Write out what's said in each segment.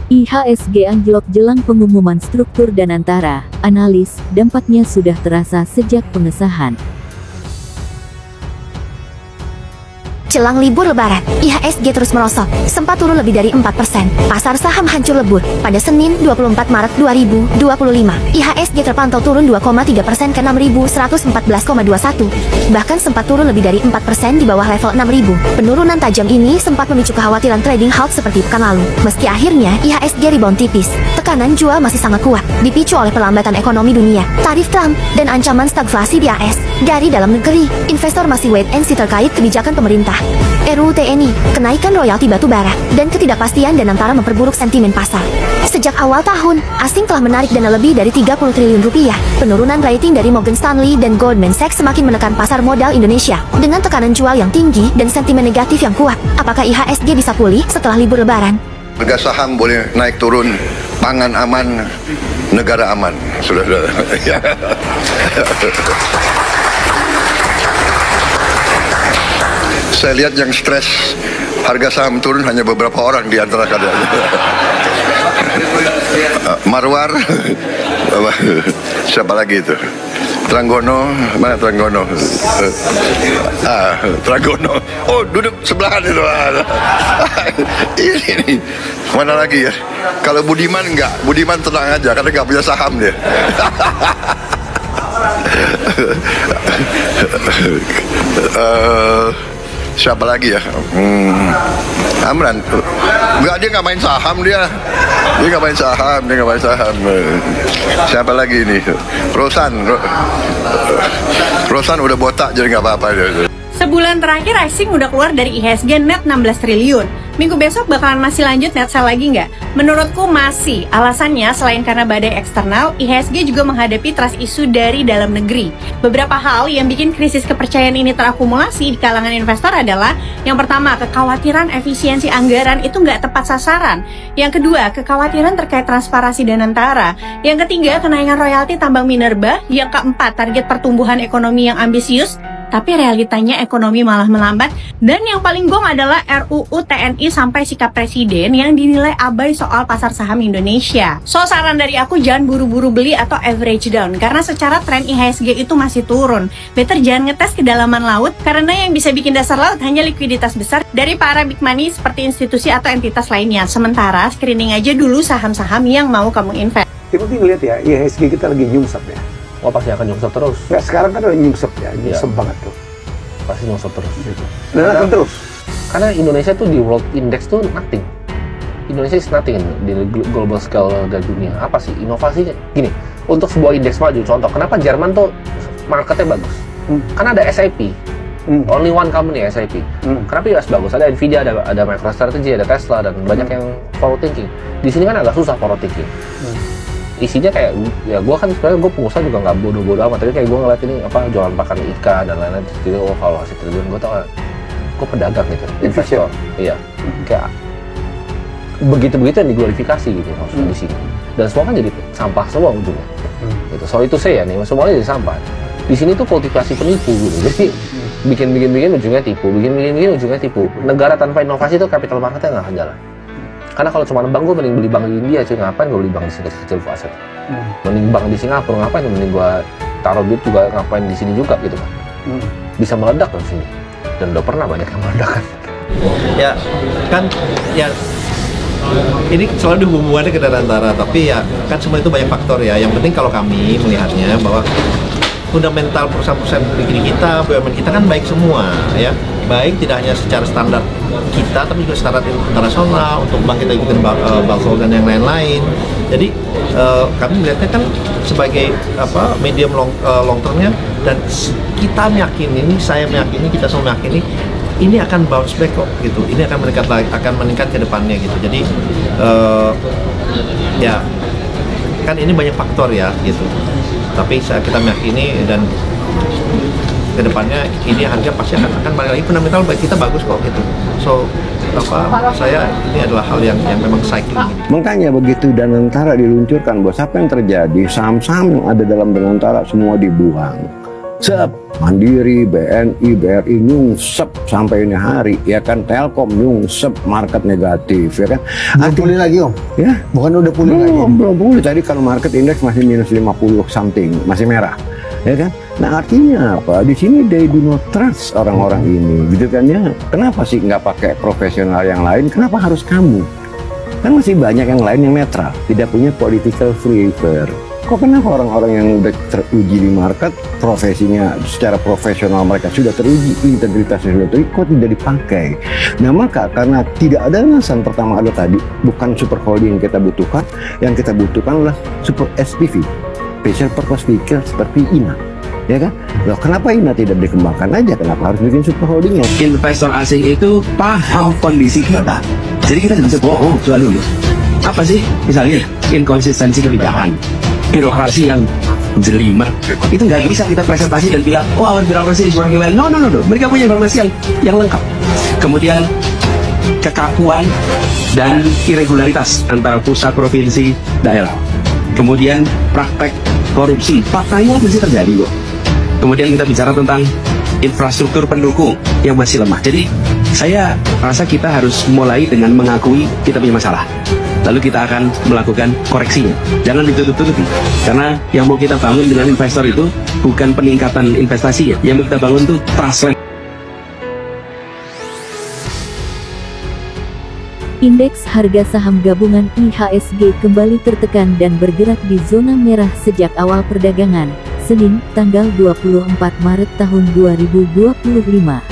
IHSG anjlok jelang pengumuman struktur Danantara. Analis, dampaknya sudah terasa sejak pengesahan. Jelang libur Lebaran, IHSG terus merosot, sempat turun lebih dari 4%. Pasar saham hancur lebur. Pada Senin 24 Maret 2025, IHSG terpantau turun 2,3% ke 6.114,21. Bahkan sempat turun lebih dari 4% di bawah level 6.000. Penurunan tajam ini sempat memicu kekhawatiran trading halt seperti pekan lalu. Meski akhirnya IHSG rebound tipis, tekanan jual masih sangat kuat, dipicu oleh pelambatan ekonomi dunia, tarif Trump, dan ancaman stagflasi di AS. Dari dalam negeri, investor masih wait and see terkait kebijakan pemerintah. RUU TNI, kenaikan royalti batubara, dan ketidakpastian Danantara memperburuk sentimen pasar. Sejak awal tahun, asing telah menarik dana lebih dari 30 triliun rupiah. Penurunan rating dari Morgan Stanley dan Goldman Sachs semakin menekan pasar modal Indonesia, dengan tekanan jual yang tinggi dan sentimen negatif yang kuat. Apakah IHSG bisa pulih setelah libur Lebaran? Harga saham boleh naik turun, pangan aman, negara aman. Sudah. Saya lihat yang stres harga saham turun hanya beberapa orang di antara kalian. Marwar, siapa lagi itu? Tranggono, mana Tranggono? Tranggono. Oh, duduk sebelahan itu. Ini, mana lagi ya? Kalau Budiman enggak, Budiman tenang aja karena enggak punya saham dia. Siapa lagi ya? Amran. Enggak, dia nggak main saham dia. Dia nggak main saham. Siapa lagi ini? Rosan udah botak jadi nggak apa-apa dia. Sebulan terakhir asing udah keluar dari IHSG net 16 triliun. Minggu besok bakalan masih lanjut net sell lagi nggak? Menurutku masih. Alasannya selain karena badai eksternal, IHSG juga menghadapi trust isu dari dalam negeri. Beberapa hal yang bikin krisis kepercayaan ini terakumulasi di kalangan investor adalah: yang pertama, kekhawatiran efisiensi anggaran itu nggak tepat sasaran. Yang kedua, kekhawatiran terkait transparansi Danantara. Yang ketiga, kenaikan royalti tambang minerba. Yang keempat, target pertumbuhan ekonomi yang ambisius, tapi realitanya ekonomi malah melambat. Dan yang paling gong adalah RUU TNI sampai sikap presiden yang dinilai abai soal pasar saham Indonesia. So, saran dari aku jangan buru-buru beli atau average down, karena secara tren IHSG itu masih turun. Better jangan ngetes kedalaman laut, karena yang bisa bikin dasar laut hanya likuiditas besar dari para big money seperti institusi atau entitas lainnya. Sementara screening aja dulu saham-saham yang mau kamu invest. Yang penting lihat ya, IHSG kita lagi nyungsep ya. Oh, pasti akan nyungsep terus. Ya, sekarang kan udah nyungsep ya, nyungsep banget tuh. Pasti nyungsep terus. Gitu. Dan akan terus. Karena Indonesia tuh di world index tuh nothing. Indonesia is nothing di global scale dari dunia. Apa sih inovasinya? Gini, untuk sebuah indeks maju, contoh, kenapa Jerman tuh marketnya bagus? Karena ada SAP. Only one company SAP. Kenapa US bagus? Ada Nvidia, ada MicroStrategy, ada Tesla, dan banyak yang forward thinking. Di sini kan agak susah forward thinking. Isinya kayak, ya gue kan sebenarnya gue pengusaha juga nggak bodoh-bodoh amat, tapi kayak gue ngeliat ini apa jualan pakan ikan dan lain-lain, jadi oh kalau hasil triliun gue tau gue pedagang gitu, investor, iya, kayak begitu-begitu yang diglorifikasi gitu maksudnya di sini, dan semua kan jadi sampah semua ujungnya, gitu. So itu saya nih, semuanya jadi sampah. Di sini tuh kultivasi penipu gitu, jadi bikin ujungnya tipu, bikin ujungnya tipu. Negara tanpa inovasi tuh capital marketnya nggak akan jalan. Karena kalau cuma bank, gue mending beli bank di India, cuy. Ngapain gue beli bank di sini kecil aset? Mending bank di Singapura, ngapain? Mending gue taruh duit juga, ngapain di sini juga gitu kan? Bisa meledak di sini, dan udah pernah banyak yang meledak kan? Ya kan, ya ini selalu dihubungannya ke Danantara, tapi ya kan semua itu banyak faktor ya. Yang penting kalau kami melihatnya bahwa fundamental perusahaan-perusahaan negeri kita, BUMN kita kan baik semua ya. Baik tidak hanya secara standar kita, tapi juga standar internasional untuk bank kita ikutin Basel dan yang lain-lain. Jadi kami melihatnya kan sebagai apa medium long termnya, dan kita meyakini, saya meyakini, kita semua meyakini ini akan bounce back kok gitu. Ini akan meningkat ke depannya gitu. Jadi ya kan ini banyak faktor ya gitu. Tapi kita meyakini dan kedepannya ini harga pasti akan balik lagi, fundamental bagi kita bagus kok gitu. So saya ini adalah hal yang memang cycling. Makanya begitu Danantara diluncurkan, bos, apa yang terjadi? Saham-saham yang ada dalam Danantara semua dibuang. Sep, Mandiri, BNI, BRI nyungsep sampai ini hari, ya kan, Telkom nyungsep, market negatif, ya kan. Belum pulih lagi Om? Ya, Bukan udah pulih lagi? belum pulih. Tadi kalau market index masih minus 50 something, masih merah, ya kan. Nah artinya apa? Di sini they do not trust orang-orang ini, gitu kan ya. Kenapa sih nggak pakai profesional yang lain? Kenapa harus kamu? Kan masih banyak yang lain yang netral, tidak punya political flavor. Kok kenapa orang-orang yang udah teruji di market, profesinya secara profesional mereka sudah teruji, integritasnya sudah teruji, kok tidak dipakai? Nah maka karena tidak ada alasan, pertama ada tadi, bukan super holding yang kita butuhkan, yang kita butuhkan adalah super SPV, special purpose vehicle seperti INA. Ya kan? Loh, kenapa INA tidak dikembangkan aja? Kenapa harus bikin super holdingnya? Investor asing itu paham kondisi kita. Jadi kita tidak bisa bohong soal dulu. Apa sih? Misalnya inkonsistensi kebijakan, birokrasi yang jelimet, itu nggak bisa kita presentasi dan bilang, oh our birokrasi is working well. No. Mereka punya informasi yang lengkap. Kemudian kekakuan dan irregularitas antara pusat, provinsi, daerah. Kemudian praktek korupsi, faktanya masih terjadi kok. Kemudian kita bicara tentang infrastruktur pendukung yang masih lemah. Jadi saya rasa kita harus mulai dengan mengakui kita punya masalah. Lalu kita akan melakukan koreksinya. Jangan ditutup-tutupi. Karena yang mau kita bangun dengan investor itu bukan peningkatan investasi ya. Yang mau kita bangun itu trust. Indeks harga saham gabungan IHSG kembali tertekan dan bergerak di zona merah sejak awal perdagangan, Senin, tanggal 24 Maret tahun 2025.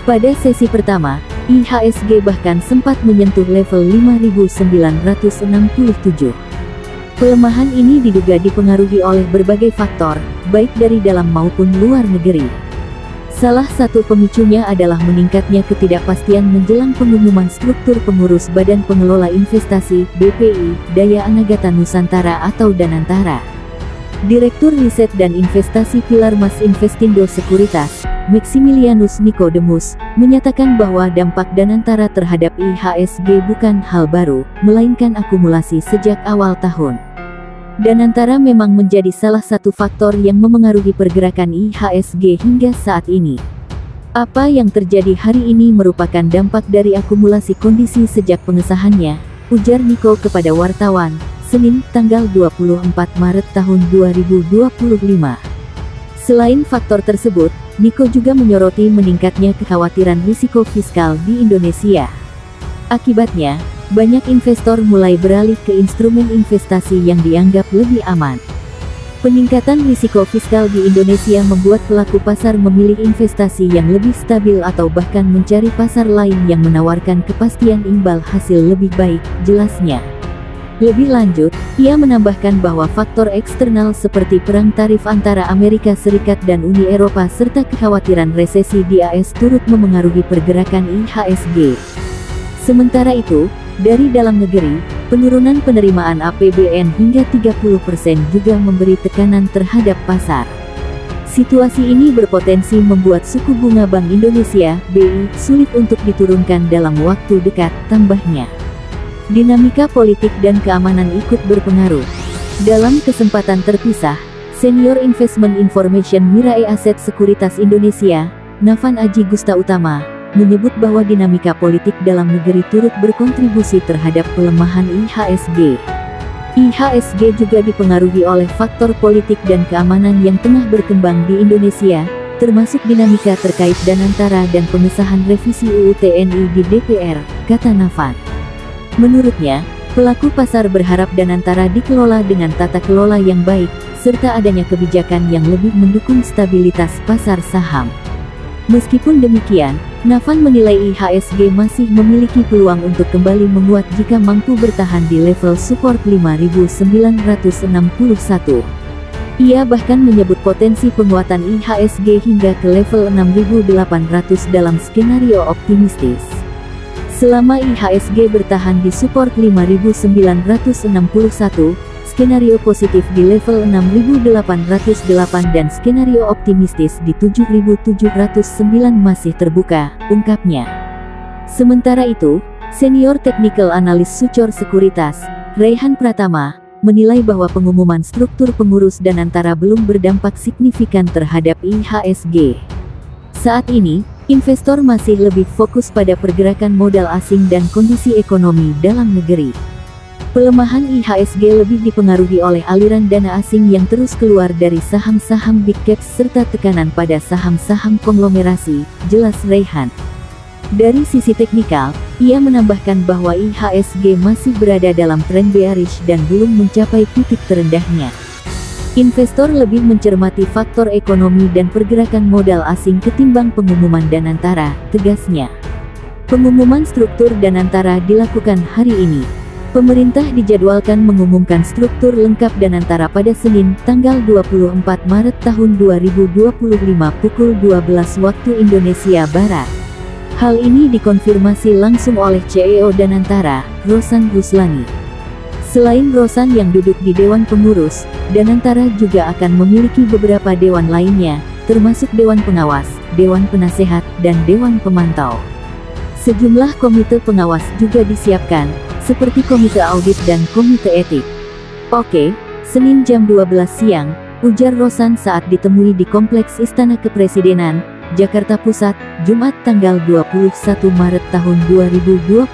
Pada sesi pertama, IHSG bahkan sempat menyentuh level 5.967. Pelemahan ini diduga dipengaruhi oleh berbagai faktor, baik dari dalam maupun luar negeri. Salah satu pemicunya adalah meningkatnya ketidakpastian menjelang pengumuman struktur pengurus Badan Pengelola Investasi (BPI) Daya Anagata Nusantara atau Danantara. Direktur Riset dan Investasi Pilar Mas Investindo Sekuritas, Maximilianus Nicodemus, menyatakan bahwa dampak Danantara terhadap IHSG bukan hal baru, melainkan akumulasi sejak awal tahun. Danantara memang menjadi salah satu faktor yang memengaruhi pergerakan IHSG hingga saat ini. Apa yang terjadi hari ini merupakan dampak dari akumulasi kondisi sejak pengesahannya, ujar Niko kepada wartawan, Senin, tanggal 24 Maret tahun 2025. Selain faktor tersebut, Niko juga menyoroti meningkatnya kekhawatiran risiko fiskal di Indonesia. Akibatnya, banyak investor mulai beralih ke instrumen investasi yang dianggap lebih aman. Peningkatan risiko fiskal di Indonesia membuat pelaku pasar memilih investasi yang lebih stabil atau bahkan mencari pasar lain yang menawarkan kepastian imbal hasil lebih baik, jelasnya. Lebih lanjut, ia menambahkan bahwa faktor eksternal seperti perang tarif antara Amerika Serikat dan Uni Eropa serta kekhawatiran resesi di AS turut memengaruhi pergerakan IHSG. Sementara itu, dari dalam negeri, penurunan penerimaan APBN hingga 30% juga memberi tekanan terhadap pasar. Situasi ini berpotensi membuat suku bunga Bank Indonesia (BI) sulit untuk diturunkan dalam waktu dekat, tambahnya. Dinamika politik dan keamanan ikut berpengaruh. Dalam kesempatan terpisah, Senior Investment Information Mirae Asset Sekuritas Indonesia, Nafan Aji Gusta Utama, menyebut bahwa dinamika politik dalam negeri turut berkontribusi terhadap pelemahan IHSG. IHSG juga dipengaruhi oleh faktor politik dan keamanan yang tengah berkembang di Indonesia, termasuk dinamika terkait Danantara dan pengesahan revisi UU TNI di DPR, kata Nafan. Menurutnya, pelaku pasar berharap Danantara dikelola dengan tata kelola yang baik, serta adanya kebijakan yang lebih mendukung stabilitas pasar saham. Meskipun demikian, Nafan menilai IHSG masih memiliki peluang untuk kembali menguat jika mampu bertahan di level support 5.961. Ia bahkan menyebut potensi penguatan IHSG hingga ke level 6.800 dalam skenario optimistis. Selama IHSG bertahan di support 5.961, skenario positif di level 6.808 dan skenario optimistis di 7.709 masih terbuka, ungkapnya. Sementara itu, Senior Technical Analyst Sucor Sekuritas, Raihan Pratama, menilai bahwa pengumuman struktur pengurus Danantara belum berdampak signifikan terhadap IHSG. Saat ini, investor masih lebih fokus pada pergerakan modal asing dan kondisi ekonomi dalam negeri. Pelemahan IHSG lebih dipengaruhi oleh aliran dana asing yang terus keluar dari saham-saham big caps serta tekanan pada saham-saham konglomerasi, jelas Raihan. Dari sisi teknikal, ia menambahkan bahwa IHSG masih berada dalam tren bearish dan belum mencapai titik terendahnya. Investor lebih mencermati faktor ekonomi dan pergerakan modal asing ketimbang pengumuman Danantara, tegasnya. Pengumuman struktur Danantara dilakukan hari ini. Pemerintah dijadwalkan mengumumkan struktur lengkap Danantara pada Senin, tanggal 24 Maret tahun 2025 pukul 12 waktu Indonesia Barat. Hal ini dikonfirmasi langsung oleh CEO Danantara, Rosan Ruslani. Selain Rosan yang duduk di Dewan Pengurus, Danantara juga akan memiliki beberapa dewan lainnya, termasuk Dewan Pengawas, Dewan Penasehat, dan Dewan Pemantau. Sejumlah komite pengawas juga disiapkan, seperti Komite Audit dan Komite Etik. Oke, Senin jam 12 siang, ujar Rosan saat ditemui di Kompleks Istana Kepresidenan, Jakarta Pusat, Jumat tanggal 21 Maret tahun 2025.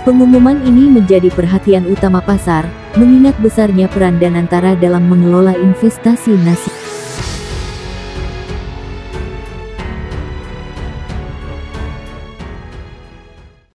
Pengumuman ini menjadi perhatian utama pasar, mengingat besarnya peran Danantara dalam mengelola investasi nasional.